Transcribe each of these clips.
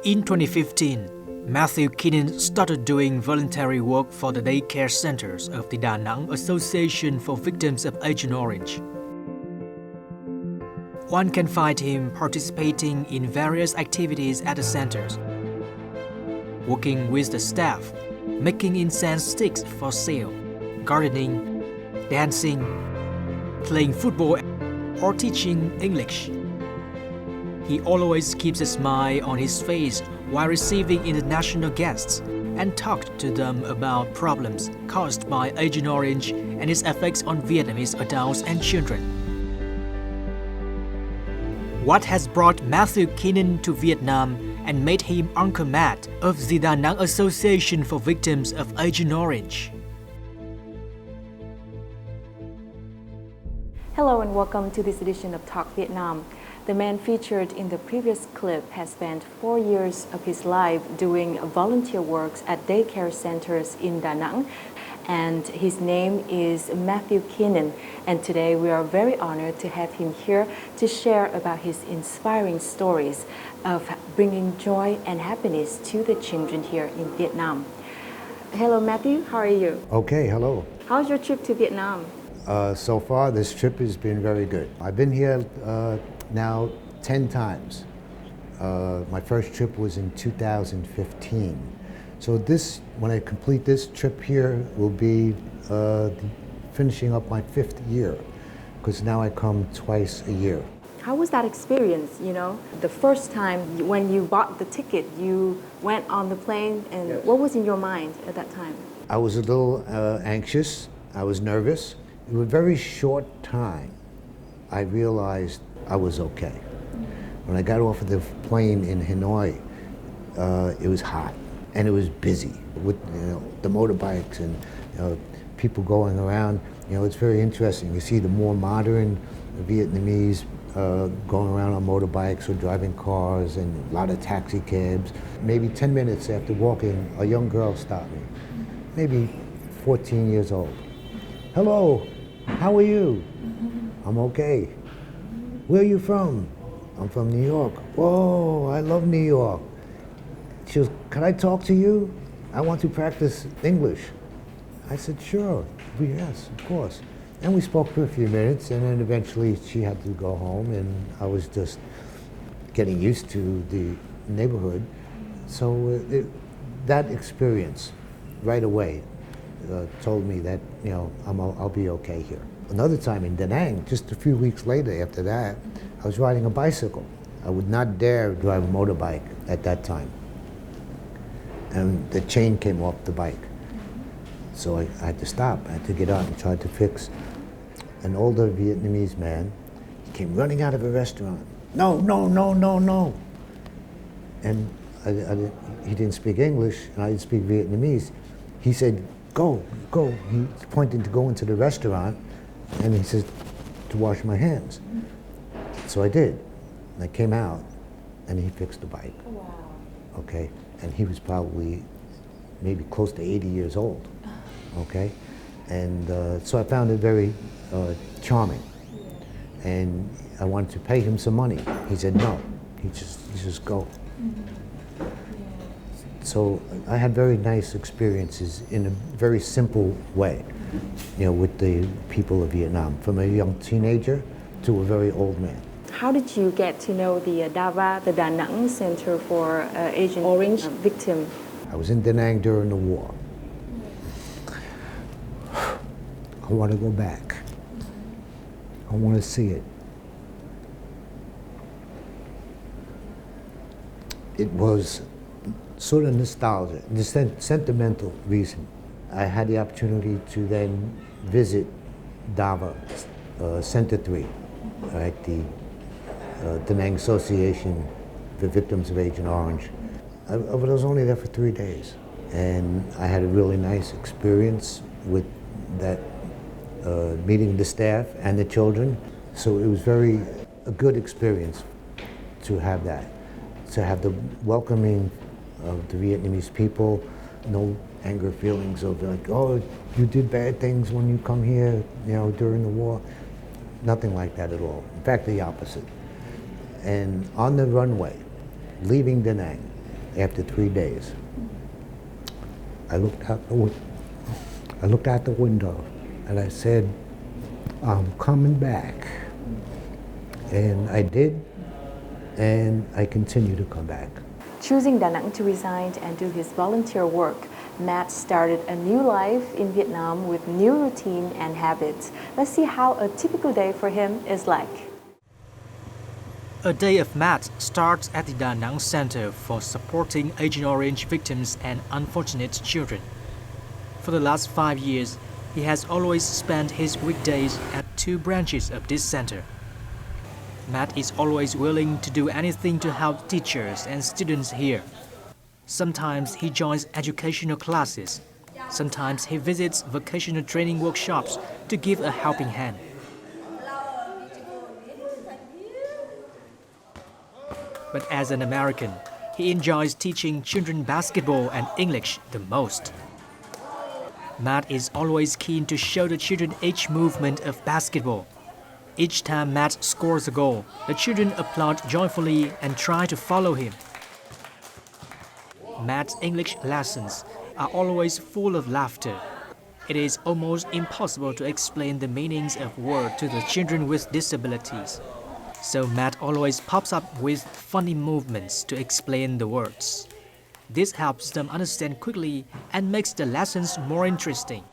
In 2015, Matthew Keenan started doing voluntary work for the daycare centers of the Đà Nẵng Association for Victims of Agent Orange. One can find him participating in various activities at the centers, working with the staff, making incense sticks for sale, gardening, dancing, playing football, or teaching English. He always keeps a smile on his face while receiving international guests and talked to them about problems caused by Agent Orange and its effects on Vietnamese adults and children. What has brought Matthew Keenan to Vietnam and made him Uncle Matt of the Đà Nẵng Association for Victims of Agent Orange? Hello and welcome to this edition of Talk Vietnam. The man featured in the previous clip has spent 4 years of his life doing volunteer works at daycare centers in Đà Nẵng, and his name is Matthew Keenan. And today we are very honored to have him here to share about his inspiring stories of bringing joy and happiness to the children here in Vietnam. Hello Matthew, how are you? Okay, hello. How's your trip to Vietnam? So far, this trip has been very good. I've been here now 10 times. My first trip was in 2015. So when I complete this trip here, will be finishing up my 5th year, because now I come twice a year. How was that experience, The first time when you bought the ticket, you went on the plane, and Yes. What was in your mind at that time? I was a little anxious. I was nervous. In a very short time, I realized I was okay. When I got off of the plane in Hanoi, it was hot and it was busy with the motorbikes and people going around. It's very interesting. You see the more modern Vietnamese going around on motorbikes or driving cars, and a lot of taxi cabs. Maybe 10 minutes after walking, a young girl stopped me, maybe 14 years old. Hello, how are you? I'm okay. Where are you from? I'm from New York. Whoa, I love New York. She goes, can I talk to you? I want to practice English. I said, sure, yes, of course. And we spoke for a few minutes, and then eventually she had to go home, and I was just getting used to the neighborhood. So that experience right away told me that I'll be okay here. Another time in Da Nang, just a few weeks later after that, I was riding a bicycle. I would not dare drive a motorbike at that time. And the chain came off the bike. So I had to stop. I had to get out and try to fix. An older Vietnamese man, he came running out of a restaurant. No, no, no, no, no. And he didn't speak English, and I didn't speak Vietnamese. He said, go, go. He's pointing to go into the restaurant, and he says to wash my hands. So I did. And I came out, and he fixed the bike. Wow. Okay, and he was probably maybe close to 80 years old. Okay, and so I found it very charming. And I wanted to pay him some money. He said no. He just go. So I had very nice experiences in a very simple way, with the people of Vietnam, from a young teenager to a very old man. How did you get to know the DAVA, the Đà Nẵng Center for Agent Orange victim? I was in Da Nang during the war. I want to go back. I want to see it. It was sort of nostalgia, the sentimental reason. I had the opportunity to then visit DAVA, Center 3, at the Da Nang Association for Victims of Agent Orange. I was only there for 3 days, and I had a really nice experience with that, meeting the staff and the children. So it was a good experience to have that, to have the welcoming of the Vietnamese people, no anger feelings of like, oh, you did bad things when you come here, during the war. Nothing like that at all. In fact, the opposite. And on the runway, leaving Da Nang, after 3 days. I looked out the window and I said, I'm coming back. And I did, and I continue to come back. Choosing Đà Nẵng to reside and do his volunteer work, Matt started a new life in Vietnam with new routine and habits. Let's see how a typical day for him is like. A day of Matt starts at the Đà Nẵng Center for supporting Agent Orange victims and unfortunate children. For the last 5 years, he has always spent his weekdays at 2 branches of this center. Matt is always willing to do anything to help teachers and students here. Sometimes he joins educational classes. Sometimes he visits vocational training workshops to give a helping hand. But as an American, he enjoys teaching children basketball and English the most. Matt is always keen to show the children each movement of basketball. Each time Matt scores a goal, the children applaud joyfully and try to follow him. Matt's English lessons are always full of laughter. It is almost impossible to explain the meanings of words to the children with disabilities. So Matt always pops up with funny movements to explain the words. This helps them understand quickly and makes the lessons more interesting.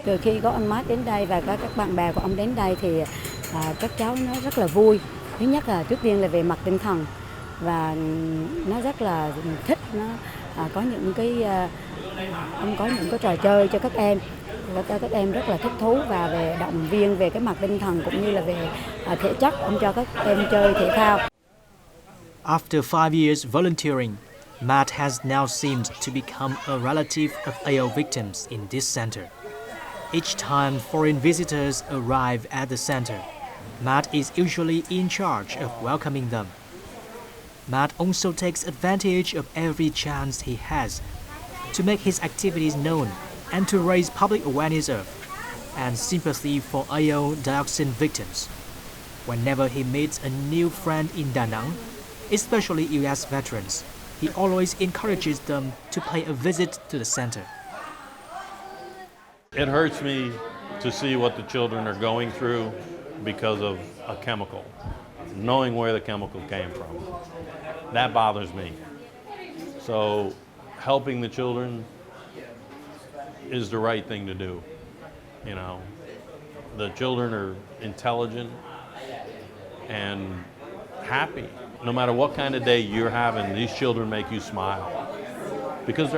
Từ khi có ông Matt đến đây và có các bạn bè của ông đến đây thì các cháu nó rất là vui. Thứ nhất là trước tiên là về mặt tinh thần và nó rất là thích, nó có những cái ông có những cái trò chơi cho các em. Các em rất là thích thú và về động viên về cái mặt tinh thần cũng như là về thể chất, ông cho các em chơi thể thao. After 5 years volunteering, Matt has now seemed to become a relative of AO victims in this center. Each time foreign visitors arrive at the center, Matt is usually in charge of welcoming them. Matt also takes advantage of every chance he has to make his activities known and to raise public awareness of and sympathy for AO dioxin victims. Whenever he meets a new friend in Đà Nẵng, especially US veterans, he always encourages them to pay a visit to the center. It hurts me to see what the children are going through because of a chemical, knowing where the chemical came from. That bothers me. So helping the children is the right thing to do. You know, the children are intelligent and happy. No matter what kind of day you're having, these children make you smile because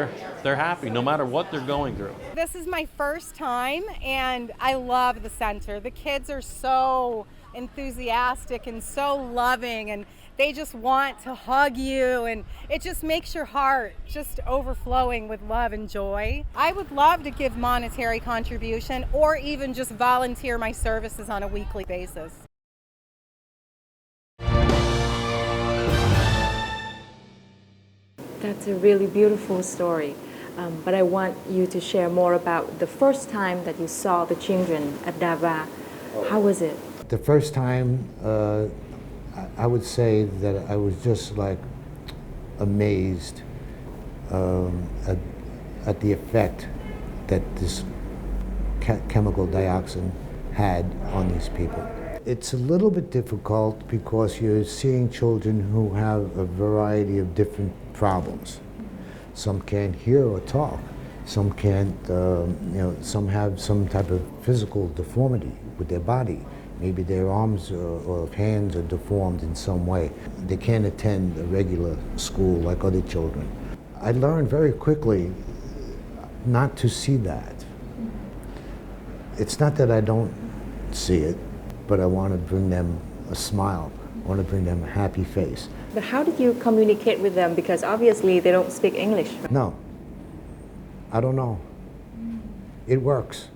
they're happy no matter what they're going through. This is my first time and I love the center. The kids are so enthusiastic and so loving and they just want to hug you and it just makes your heart just overflowing with love and joy. I would love to give monetary contribution or even just volunteer my services on a weekly basis. That's a really beautiful story. But I want you to share more about the first time that you saw the children at Dava. How was it? The first time, I would say that I was just like amazed at the effect that this chemical dioxin had on these people. It's a little bit difficult because you're seeing children who have a variety of different problems. Some can't hear or talk. Some can't, some have some type of physical deformity with their body. Maybe their arms or hands are deformed in some way. They can't attend a regular school like other children. I learned very quickly not to see that. It's not that I don't see it, but I want to bring them a smile. I want to bring them a happy face. But how did you communicate with them? Because obviously they don't speak English. No, I don't know. It works.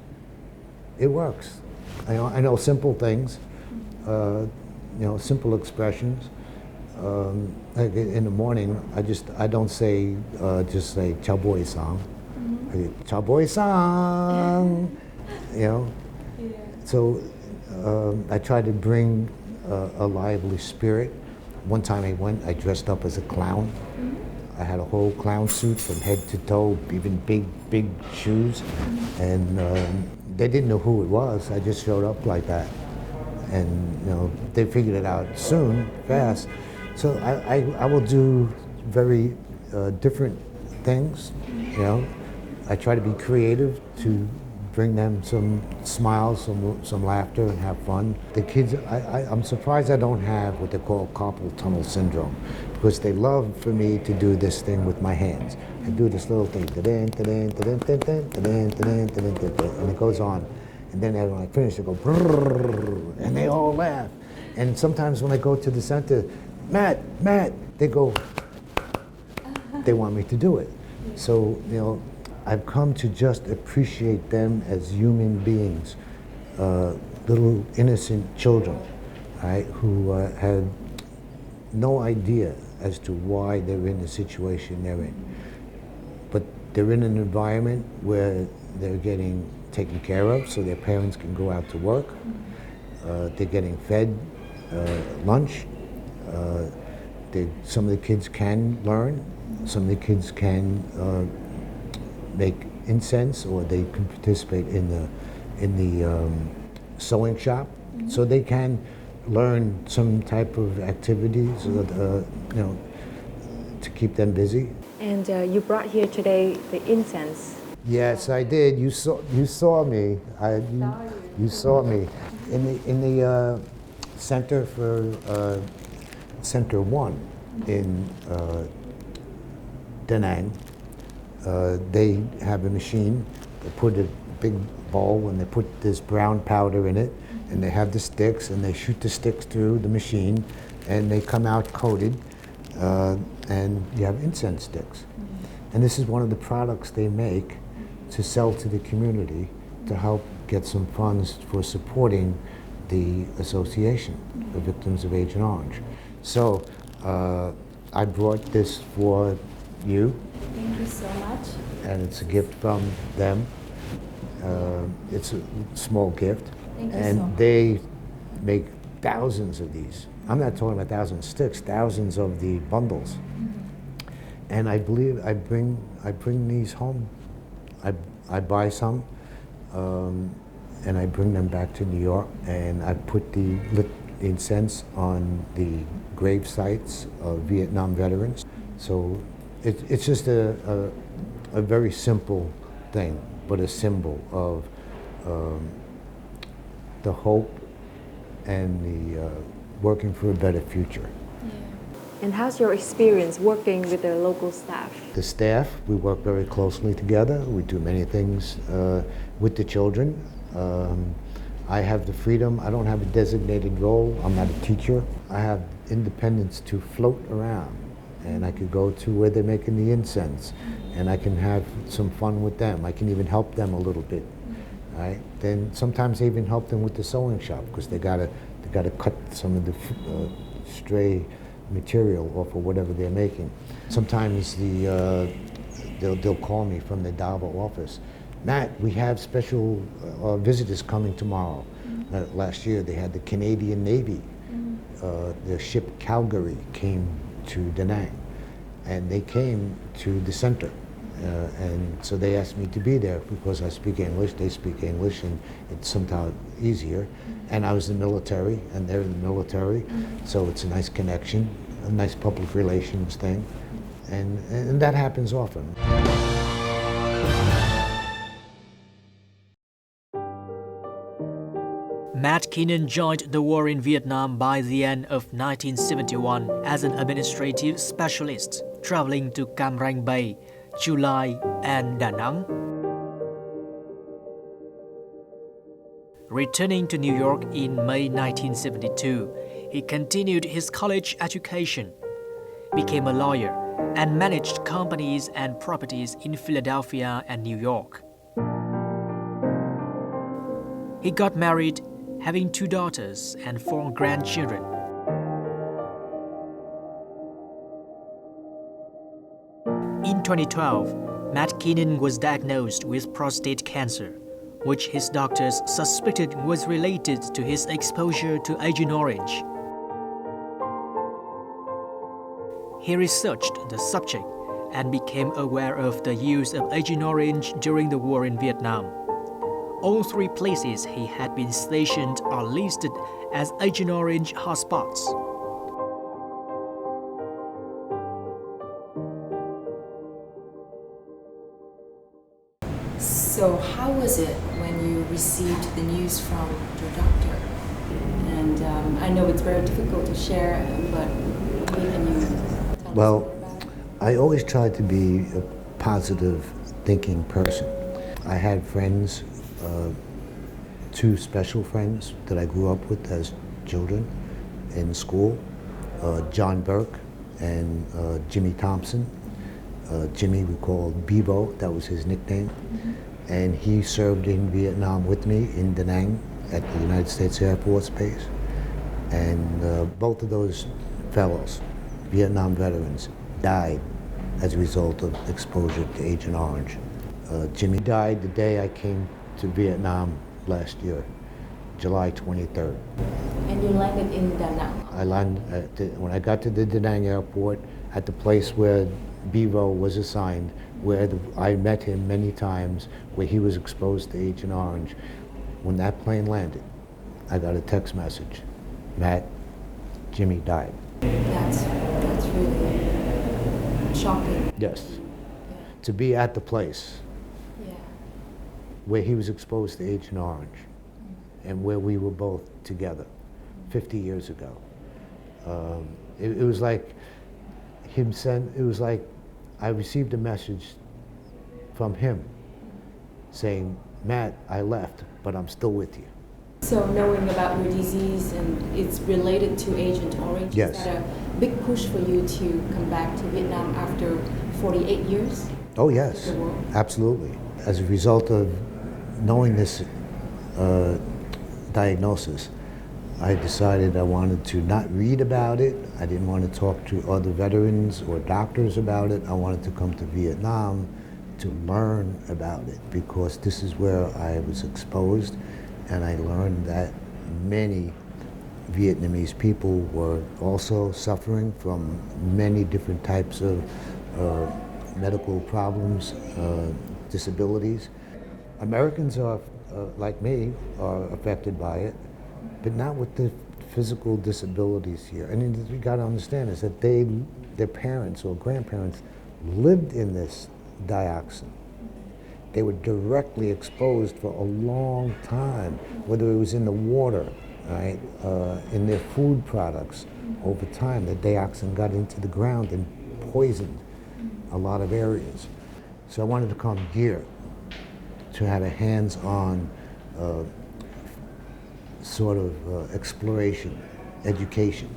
It works. I know simple things, simple expressions. Like in the morning, I don't say just say "Chao boy sang," "Chao boy sang," you know. Yeah. So I try to bring a lively spirit. One time I dressed up as a clown. I had a whole clown suit from head to toe, even big shoes, and they didn't know who it was. I just showed up like that, and you know they figured it out soon, fast. So I will do very different things. You know, I try to be creative to bring them some smiles, some laughter, and have fun. The kids, I'm surprised I don't have what they call carpal tunnel syndrome, because they love for me to do this thing with my hands. I do this little thing, and it goes on. And then when I finish, they go, brrr, and they all laugh. And sometimes when I go to the center, Matt, they go, they want me to do it. So, you know, I've come to just appreciate them as human beings, little innocent children, right, who had no idea as to why they're in the situation they're in. But they're in an environment where they're getting taken care of so their parents can go out to work. They're getting fed lunch. Some of the kids can learn. Some of the kids can make incense, or they can participate in the sewing shop, so they can learn some type of activities, you know, to keep them busy. And you brought here today the incense. Yes, I did. You saw me. You saw me in the center for Center 1 in Da Nang. They have a machine. They put a big bowl and they put this brown powder in it, and they have the sticks, and they shoot the sticks through the machine, and they come out coated, and you have incense sticks. And this is one of the products they make to sell to the community to help get some funds for supporting the Association of Victims of Agent Orange. So I brought this for you. Thank you so much. And it's a gift from them. It's a small gift. Thank you and so much. They make thousands of these. I'm not talking about thousands of sticks, thousands of the bundles. And I believe I bring these home. I buy some, and I bring them back to New York, and I put the lit incense on the grave sites of Vietnam veterans. So it's just a very simple thing, but a symbol of the hope and the working for a better future. And how's your experience working with the local staff? The staff, we work very closely together. We do many things with the children. I have the freedom. I don't have a designated role. I'm not a teacher. I have independence to float around, and I could go to where they're making the incense, and I can have some fun with them. I can even help them a little bit. Right? Then sometimes I even help them with the sewing shop, because they gotta cut some of the stray material off of whatever they're making. Sometimes they'll call me from the Davao office. Matt, we have special visitors coming tomorrow. Last year they had the Canadian Navy. The ship Calgary came to Da Nang, and they came to the center. And so they asked me to be there because I speak English, they speak English, and it's somehow easier. And I was in the military, and they're in the military, so it's a nice connection, a nice public relations thing, and that happens often. Matt Keenan joined the war in Vietnam by the end of 1971 as an administrative specialist, traveling to Cam Ranh Bay, Chu Lai, and Da Nang. Returning to New York in May 1972, he continued his college education, became a lawyer, and managed companies and properties in Philadelphia and New York. He got married, having 2 daughters and 4 grandchildren. In 2012, Matt Keenan was diagnosed with prostate cancer, which his doctors suspected was related to his exposure to Agent Orange. He researched the subject and became aware of the use of Agent Orange during the war in Vietnam. All 3 places he had been stationed are listed as Agent Orange hotspots. So how was it when you received the news from your doctor? And I know it's very difficult to share, but can you tell us Well, more about it? I always tried to be a positive thinking person. I had friends, 2 special friends that I grew up with as children in school, John Burke and Jimmy Thompson. Jimmy we called Bevo, that was his nickname. And he served in Vietnam with me in Da Nang at the United States Air Force Base. And both of those fellows, Vietnam veterans, died as a result of exposure to Agent Orange. Jimmy died the day I came to Vietnam last year, July 23rd. And you landed in Da Nang. I landed when I got to the Da Nang airport at the place where Bevo was assigned, where I met him many times, where he was exposed to Agent Orange. When that plane landed, I got a text message. Matt, Jimmy died. That's really shocking. Yes. Yeah. To be at the place Yeah. where he was exposed to Agent Orange and where we were both together 50 years ago. It was like it was like I received a message from him saying, Matt, I left, but I'm still with you. So knowing about your disease and it's related to Agent Orange, Yes. is that a big push for you to come back to Vietnam after 48 years? Oh yes, The war? absolutely. As a result of knowing this diagnosis, I decided I wanted to not read about it. I didn't want to talk to other veterans or doctors about it. I wanted to come to Vietnam to learn about it because this is where I was exposed, and I learned that many Vietnamese people were also suffering from many different types of medical problems, disabilities. Americans are, like me, are affected by it, but not with the physical disabilities here. And what you got to understand is that their parents or grandparents lived in this dioxin. They were directly exposed for a long time, whether it was in the water, right, in their food products. Over time, the dioxin got into the ground and poisoned a lot of areas. So I wanted to come here to have a hands-on sort of exploration, education,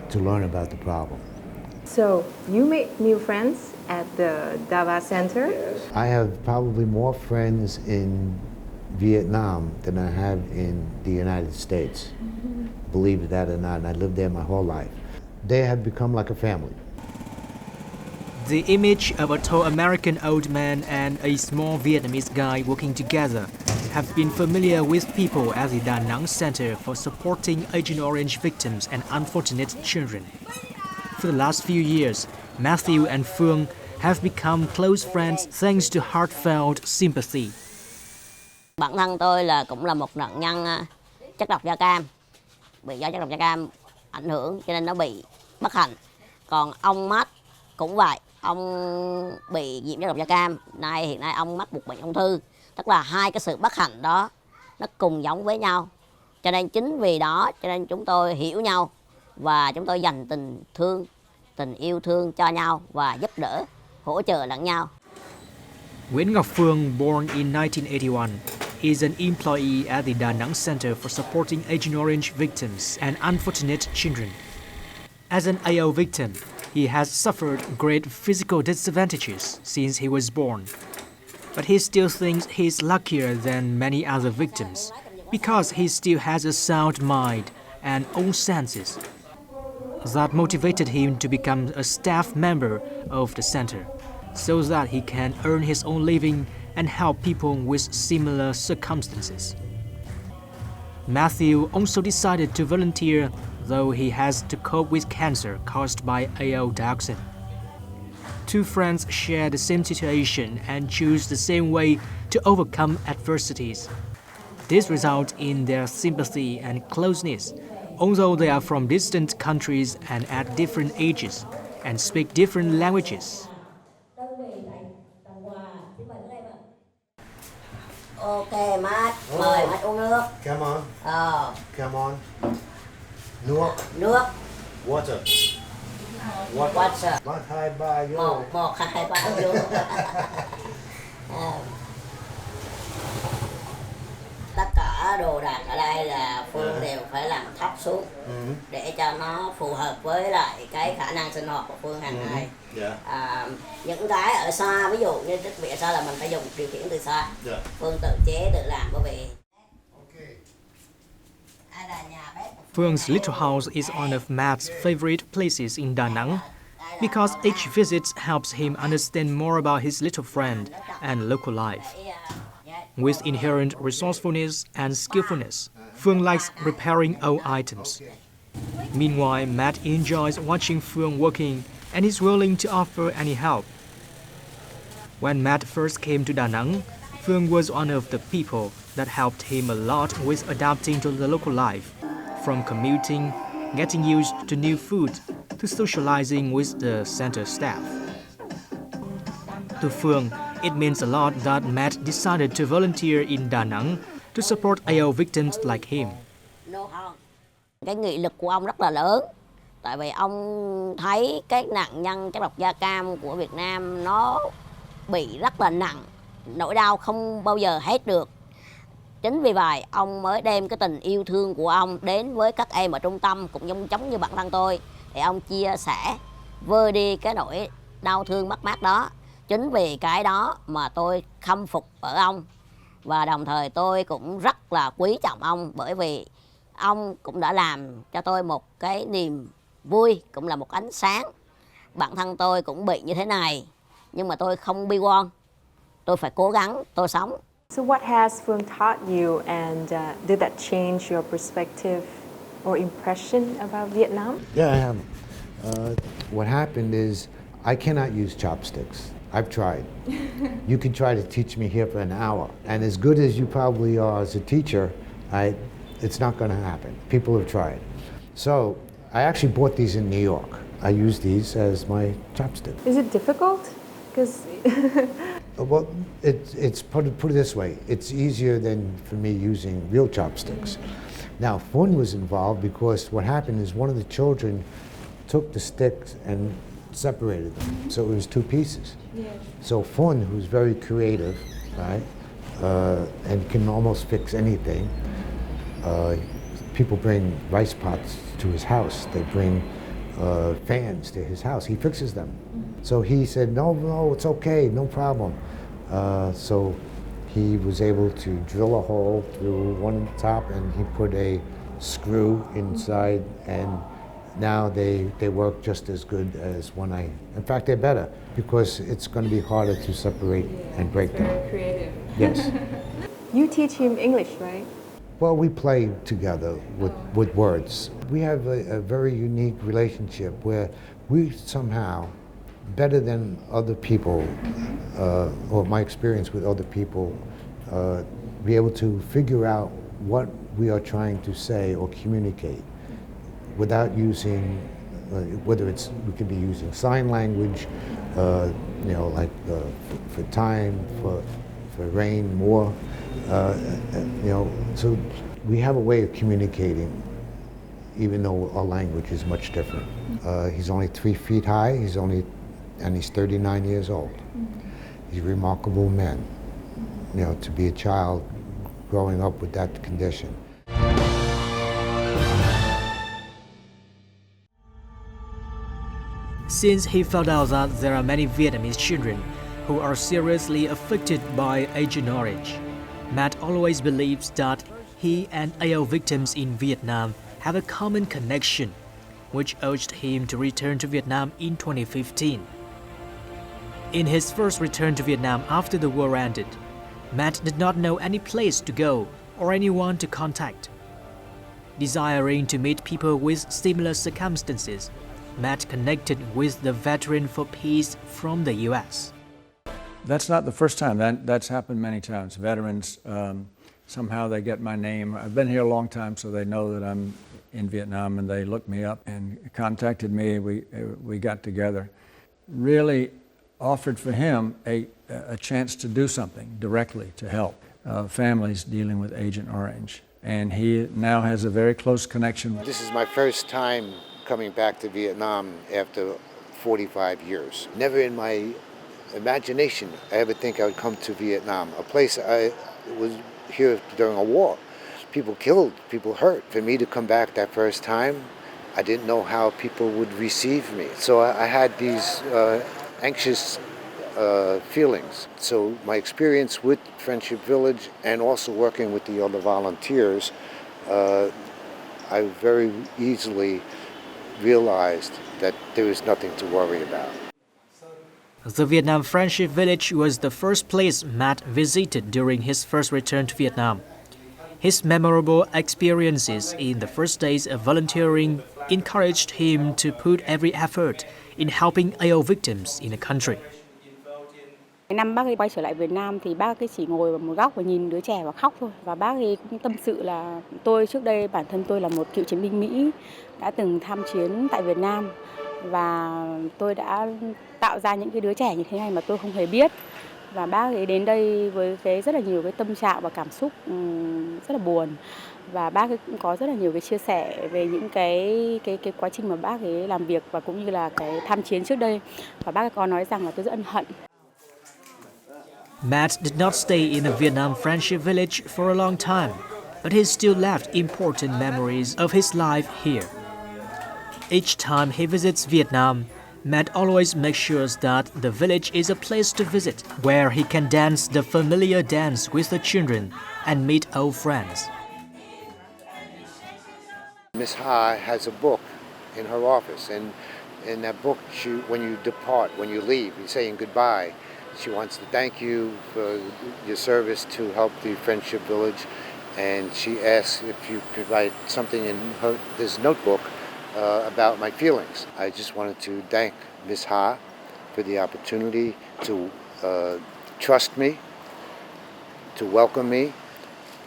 to learn about the problem. So you made new friends at the Dava Center? I have probably more friends in Vietnam than I have in the United States. Believe that or not, and I lived there my whole life. They have become like a family. The image of a tall American old man and a small Vietnamese guy working together have been familiar with people at the Da Nang Center for supporting Agent Orange victims and unfortunate children. For the last few years, Matthew and Phương have become close friends thanks to heartfelt sympathy. Bản thân tôi cũng là một nạn nhân chất độc da cam, bị do chất độc da cam ảnh hưởng cho nên nó bị bất hạnh. Còn ông Matt cũng vậy, ông bị nhiễm chất độc da cam, hiện nay ông mắc một bệnh ung thư. Tức là hai cái sự bất hạnh đó nó cùng giống với nhau. Cho nên chính vì đó cho nên chúng tôi hiểu nhau và chúng tôi dành tình yêu thương cho nhau và giúp đỡ, hỗ trợ lẫn nhau. Nguyễn Ngọc Phương, born in 1981, is an employee at the Da Nang Center for supporting Agent Orange victims and unfortunate children. As an AO victim, he has suffered great physical disadvantages since he was born. But he still thinks he's luckier than many other victims because he still has a sound mind and all senses. That motivated him to become a staff member of the center. so that he can earn his own living and help people with similar circumstances. Matthew also decided to volunteer, though he has to cope with cancer caused by AO dioxin. Two friends share the same situation and choose the same way to overcome adversities. This results in their sympathy and closeness, although they are from distant countries and at different ages and speak different languages. Ok, Matt, mời Matt uống nước. Come on, Ờ, come on. Nước. nước. Water. What's up? 1, 2, 3, vô. 1, 2, 3, vô. Tất cả đồ đạc ở đây là Phương đều phải làm thấp xuống để cho nó phù hợp với lại cái khả năng sinh hoạt của Phương hàng ngày. Những cái ở xa, ví dụ như thiết bị ở xa là mình phải dùng điều khiển từ xa. Phương tự chế tự làm bởi vì Phương little house is one of Matt's favorite places in Đà Nẵng because each visit helps him understand more about his little friend and local life. With inherent resourcefulness and skillfulness, Phương likes repairing old items. Meanwhile, Matt enjoys watching Phương working and is willing to offer any help. When Matt first came to Đà Nẵng, Phương was one of the people that helped him a lot with adapting to the local life, from commuting, getting used to new food, to socializing with the center staff. To Phương, it means a lot that Matt decided to volunteer in Đà Nẵng to support AO victims like him. Cái nghị lực của ông rất là lớn, tại vì ông thấy các nạn nhân chất độc da cam của Việt Nam nó bị rất là nặng, nỗi đau không bao giờ hết được. Chính vì vậy, ông mới đem cái tình yêu thương của ông đến với các em ở trung tâm, cũng giống như bản thân tôi, để ông chia sẻ, vơi đi cái nỗi đau thương mất mát đó. Chính vì cái đó mà tôi khâm phục ở ông, và đồng thời tôi cũng rất là quý trọng ông, bởi vì ông cũng đã làm cho tôi một cái niềm vui, cũng là một ánh sáng. Bản thân tôi cũng bị như thế này, nhưng mà tôi không bi quan, tôi phải cố gắng, tôi sống. So what has Phương taught you, and did that change your perspective or impression about Vietnam? Yeah, I have. What happened is I cannot use chopsticks. I've tried. You can try to teach me here for an hour, and as good as you probably are as a teacher, it's not going to happen. People have tried. So I actually bought these in New York. I use these as my chopsticks. Is it difficult? Because Well, it's put it this way. It's easier than for me using real chopsticks. Now, Fun was involved because what happened is one of the children took the sticks and separated them, so it was two pieces. So Fun, who's very creative, right, and can almost fix anything. People bring rice pots to his house. They bring fans to his house. He fixes them. So he said, no, it's okay, no problem. So he was able to drill a hole through one top, and he put a screw inside, and now they work just as good as when in fact, they're better, because it's going to be harder to separate and break them. very creative. Yes. You teach him English, right? Well, we play together with words. We have a very unique relationship where we somehow, better than other people, or my experience with other people, be able to figure out what we are trying to say or communicate without using, whether we could be using sign language, like for time, for rain, more, so we have a way of communicating, even though our language is much different. He's only 3 feet high, and he's 39 years old. He's a remarkable man, to be a child growing up with that condition. Since he found out that there are many Vietnamese children who are seriously affected by Agent Orange, Matt always believes that he and AO victims in Vietnam have a common connection, which urged him to return to Vietnam in 2015. In his first return to Vietnam after the war ended, Matt did not know any place to go or anyone to contact. Desiring to meet people with similar circumstances, Matt connected with the Veteran for Peace from the U.S. That's not the first time. That's happened many times. Veterans, somehow they get my name. I've been here a long time, so they know that I'm in Vietnam, and they looked me up and contacted me. We got together. Really offered for him a chance to do something directly to help families dealing with Agent Orange. And he now has a very close connection. This is my first time coming back to Vietnam after 45 years. Never in my imagination I ever think I would come to Vietnam, a place I was here during a war. People killed, people hurt. For me to come back that first time, I didn't know how people would receive me. So I had these anxious feelings. So my experience with Friendship Village and also working with the other volunteers, I very easily realized that there was nothing to worry about. The Vietnam Friendship Village was the first place Matt visited during his first return to Vietnam. His memorable experiences in the first days of volunteering encouraged him to put every effort in helping AO victims in the country. Năm bác ấy quay trở lại Việt Nam thì bác ấy chỉ ngồi vào một góc và nhìn đứa trẻ và khóc thôi. Và bác ấy cũng tâm sự là tôi trước đây bản thân tôi là một cựu chiến binh Mỹ, đã từng tham chiến tại Việt Nam và tôi đã tạo ra những cái đứa trẻ như thế này mà tôi không hề biết. Và bác ấy đến đây với rất là nhiều cái tâm trạng và cảm xúc rất là buồn. Và bác ấy cũng có rất là nhiều cái chia sẻ về những cái quá trình mà bác ấy làm việc và cũng như là cái tham chiến trước đây. Và bác ấy có nói rằng là tôi rất ân hận. Matt did not stay in the Vietnam Friendship Village for a long time, but he still left important memories of his life here. Each time he visits Vietnam, Matt always makes sure that the village is a place to visit, where he can dance the familiar dance with the children and meet old friends. Miss Ha has a book in her office, and in that book, when you depart, when you leave, you're saying goodbye. She wants to thank you for your service to help the Friendship Village, and she asks if you could write something in this notebook about my feelings. I just wanted to thank Miss Ha for the opportunity to trust me, to welcome me,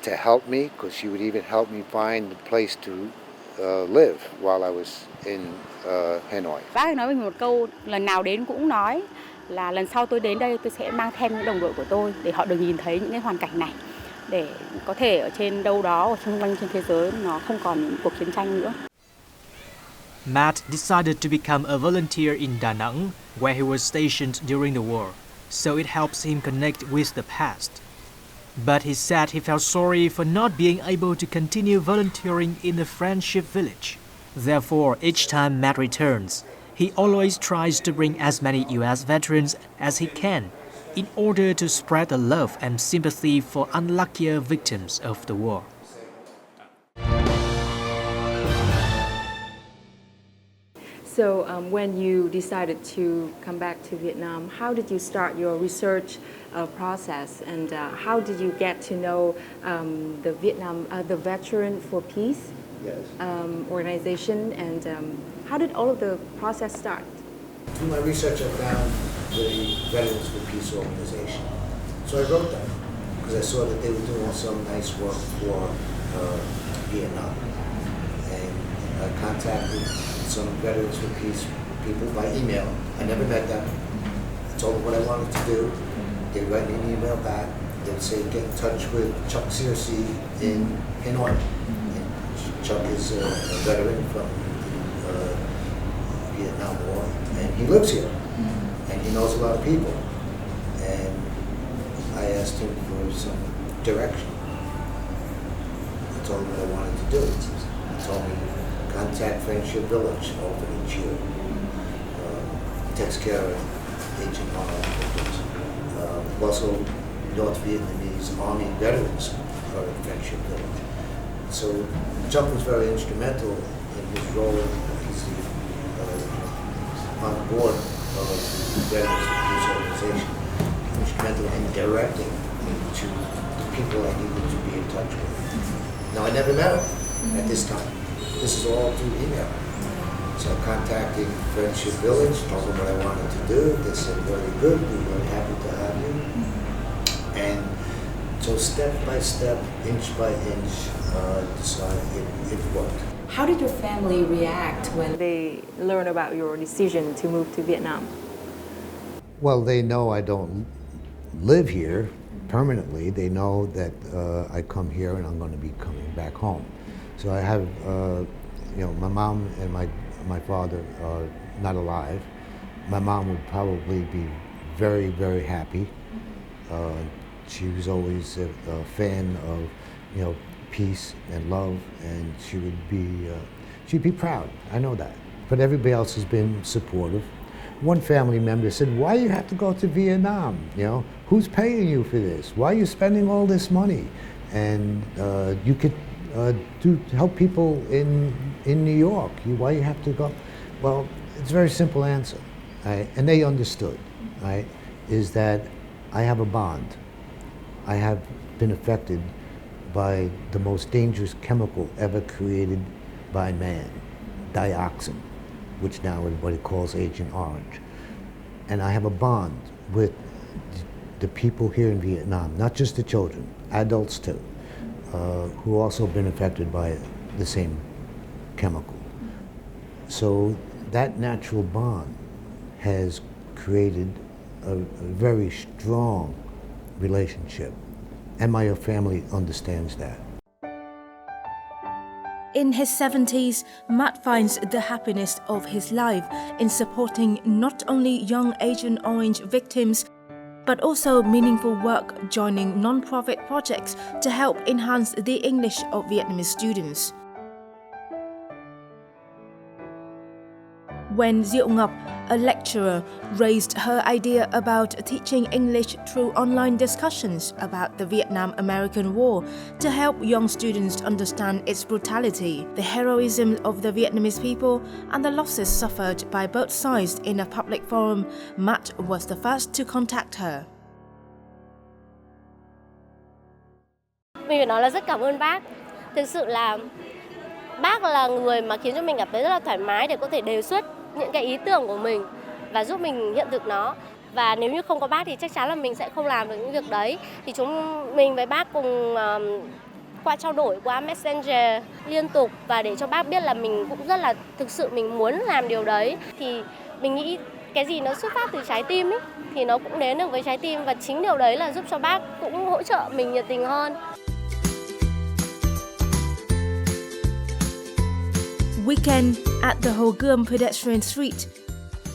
to help me, because she would even help me find a place to live while I was in Hanoi. Bác ấy nói với mình một câu lần nào đến cũng nói là lần sau tôi đến đây tôi sẽ mang theo những đồng đội của tôi để họ được nhìn thấy những cái hoàn cảnh này, để có thể ở trên đâu đó ở xung quanh trên thế giới nó không còn những cuộc chiến tranh nữa. Matt decided to become a volunteer in Đà Nẵng, where he was stationed during the war, so it helps him connect with the past. But he said he felt sorry for not being able to continue volunteering in the Friendship Village. Therefore, each time Matt returns, he always tries to bring as many U.S. veterans as he can in order to spread the love and sympathy for unluckier victims of the war. So when you decided to come back to Vietnam, how did you start your research process, and how did you get to know the Veteran for Peace organization, and how did all of the process start? Through my research, I found the Veterans for Peace organization. So I wrote them because I saw that they were doing some nice work for Vietnam. And I contacted some Veterans for Peace people by email. I never met them. I told them what I wanted to do. They write me an email back. They would say, get in touch with Chuck Searcy in Hanoi. And Chuck is a veteran from the Vietnam War, and he lives here, and he knows a lot of people. And I asked him for some direction. I told him what I wanted to do. He told me, contact Friendship Village, orphanage here. Takes care of Agent Orange victims. Also, North Vietnamese Army veterans are in Friendship Village. So Chuck was very instrumental in his role. He's on board of the Veterans for Peace organization. and directing me to the people I needed to be in touch with. Now, I never met them at this time. This is all through email. So I contacted Friendship Village, told them what I wanted to do. They said, very good, we're very happy to have you. And so step by step, inch by inch, decided it worked. How did your family react when They learn about your decision to move to Vietnam. Well, they know I don't live here permanently. They know that I come here and I'm going to be coming back home. So I have, my mom and my father are not alive. My mom would probably be very, very happy. She was always a fan of, peace and love, and she'd be proud. I know that. But everybody else has been supportive. One family member said, "Why do you have to go to Vietnam? Who's paying you for this? Why are you spending all this money? And you could help people in New York. Why you have to go?" Well, it's a very simple answer, right? And they understood, right? Is that I have a bond. I have been affected by the most dangerous chemical ever created by man, dioxin, which now everybody calls Agent Orange. And I have a bond with the people here in Vietnam, not just the children, adults too, who also been affected by the same chemical. So that natural bond has created a very strong relationship, and my family understands that. In his 70s, Matt finds the happiness of his life in supporting not only young Agent Orange victims, but also meaningful work joining non-profit projects to help enhance the English of Vietnamese students. When Diệu Ngọc, a lecturer, raised her idea about teaching English through online discussions about the Vietnam-American War to help young students understand its brutality, the heroism of the Vietnamese people, and the losses suffered by both sides in a public forum, Matt was the first to contact her. Mình phải nói là rất cảm ơn bác. Thực sự là bác là người mà khiến cho mình cảm thấy rất là thoải mái để có thể đề xuất những cái ý tưởng của mình và giúp mình hiện thực nó. Và nếu như không có bác thì chắc chắn là mình sẽ không làm được những việc đấy. Thì mình với bác cùng qua trao đổi qua Messenger liên tục và để cho bác biết là mình cũng rất là thực sự mình muốn làm điều đấy. Thì mình nghĩ cái gì nó xuất phát từ trái tim ấy thì nó cũng đến được với trái tim, và chính điều đấy là giúp cho bác cũng hỗ trợ mình nhiệt tình hơn. Weekend at the Hồ Gươm pedestrian street.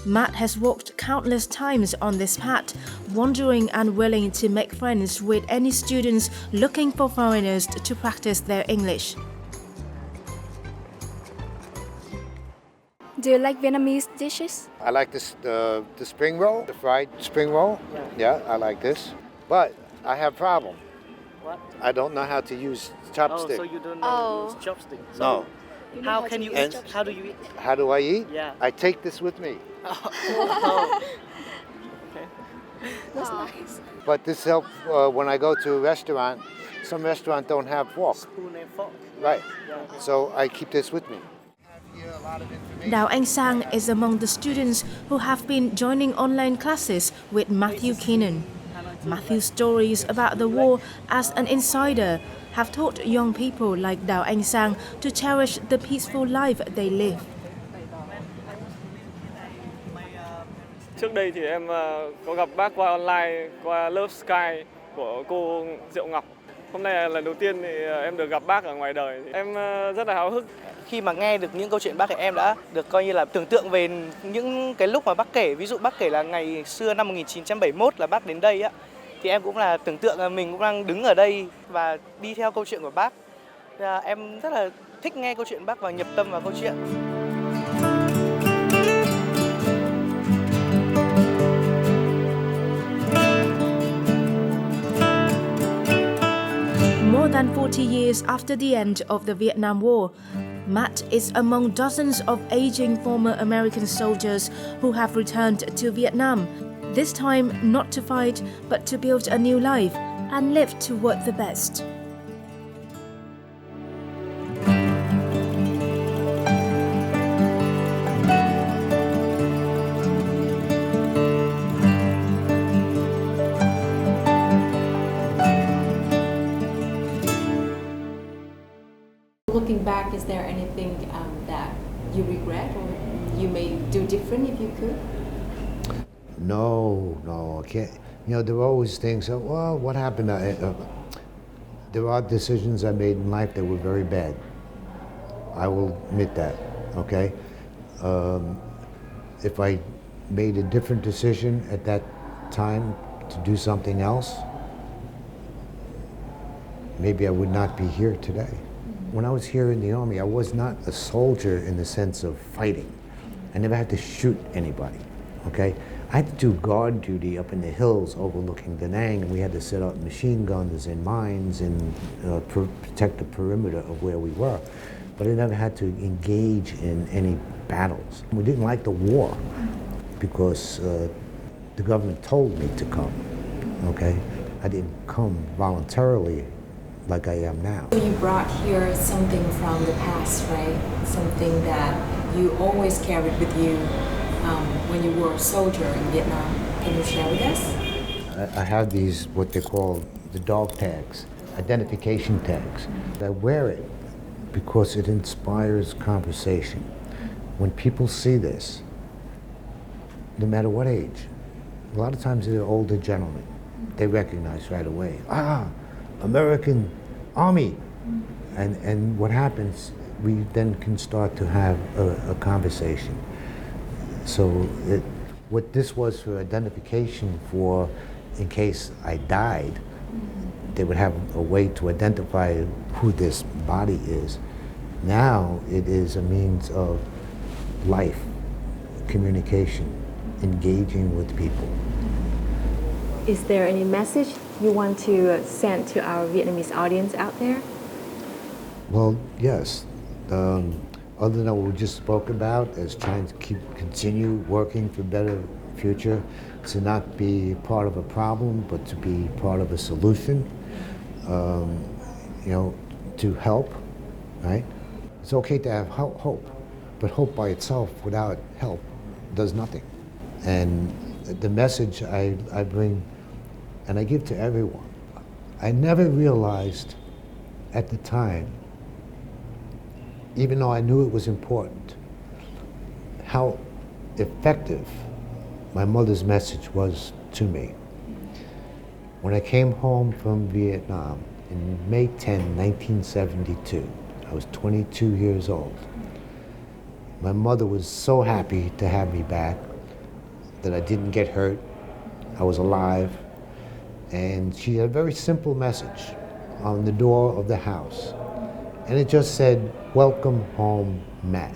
Matt has walked countless times on this path, wandering and willing to make friends with any students looking for foreigners to practice their English. Do you like Vietnamese dishes? I like this the spring roll, the fried spring roll. Yeah, I like this. But I have a problem. What? I don't know how to use chopstick. Oh, so you don't know how to use chopstick? So No. How can you eat? How do you eat? How do I eat? Yeah. I take this with me. Oh. Okay. That's nice. But this helps when I go to a restaurant. Some restaurants don't have fork. Spoon and fork. Right. Yeah. So I keep this with me. Đào Anh Sang is among the students who have been joining online classes with Matthew Keenan. Matthew's stories about the war as an insider have taught young people like Đào Anh Sang to cherish the peaceful life they live. Trước đây thì em có gặp bác qua online, qua lớp Sky của cô Diệu Ngọc. Hôm nay là lần đầu tiên thì em được gặp bác ở ngoài đời. Em rất là háo hức. Khi mà nghe được những câu chuyện bác thì em đã được coi như là tưởng tượng về những cái lúc mà bác kể. Ví dụ bác kể là ngày xưa năm 1971 là bác đến đây á. Thì em cũng là tưởng tượng là mình cũng đang đứng ở đây và đi theo câu chuyện của bác. Em rất là thích nghe câu chuyện bác và nhập tâm vào câu chuyện. More than 40 years after the end of the Vietnam War, Matt is among dozens of aging former American soldiers who have returned to Vietnam. This time, not to fight, but to build a new life and live toward the best. Looking back, is there anything that you regret or you may do different if you could? No, I can't. You know, there are always things, well, what happened? There are decisions I made in life that were very bad. I will admit that, okay? If I made a different decision at that time to do something else, maybe I would not be here today. When I was here in the Army, I was not a soldier in the sense of fighting. I never had to shoot anybody, okay? I had to do guard duty up in the hills overlooking Da Nang, and we had to set up machine guns and mines and protect the perimeter of where we were. But I never had to engage in any battles. We didn't like the war because the government told me to come, okay? I didn't come voluntarily like I am now. So you brought here something from the past, right? Something that you always carried with you when you were a soldier in Vietnam. Can you share with us? I have these, what they call the dog tags, identification tags. I wear it because it inspires conversation. When people see this, no matter what age, a lot of times they're older gentlemen, they recognize right away, American Army. And what happens, we then can start to have a conversation. So what this was for identification for, in case I died, they would have a way to identify who this body is. Now it is a means of life, communication, engaging with people. Is there any message you want to send to our Vietnamese audience out there? Well, yes. Other than what we just spoke about, as trying to continue working for a better future, to not be part of a problem, but to be part of a solution. You know, to help, right? It's okay to have hope, but hope by itself without help does nothing. And the message I bring and I give to everyone, I never realized at the time, even though I knew it was important, how effective my mother's message was to me. When I came home from Vietnam in May 10, 1972, I was 22 years old. My mother was so happy to have me back, that I didn't get hurt, I was alive, and she had a very simple message on the door of the house. And it just said, "Welcome home, Matt."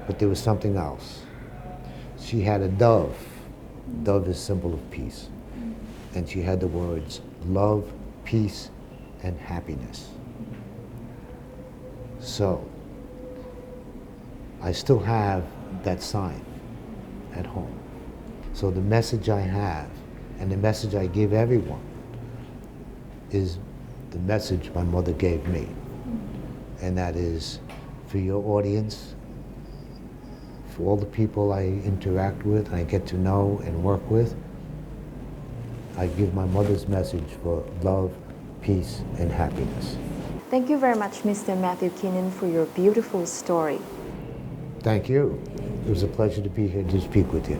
But there was something else. She had a dove. Dove is symbol of peace. And she had the words, love, peace, and happiness. So, I still have that sign at home. So the message I have, and the message I give everyone, is the message my mother gave me. And that is, for your audience, for all the people I interact with and I get to know and work with, I give my mother's message for love, peace, and happiness. Thank you very much, Mr. Matthew Keenan, for your beautiful story. Thank you. It was a pleasure to be here to speak with you.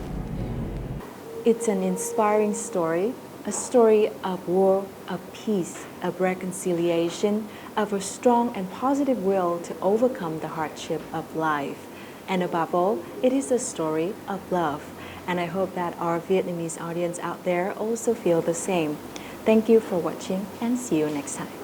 It's an inspiring story, a story of war, of peace, of reconciliation, of a strong and positive will to overcome the hardship of life. And above all, it is a story of love. And I hope that our Vietnamese audience out there also feel the same. Thank you for watching and see you next time.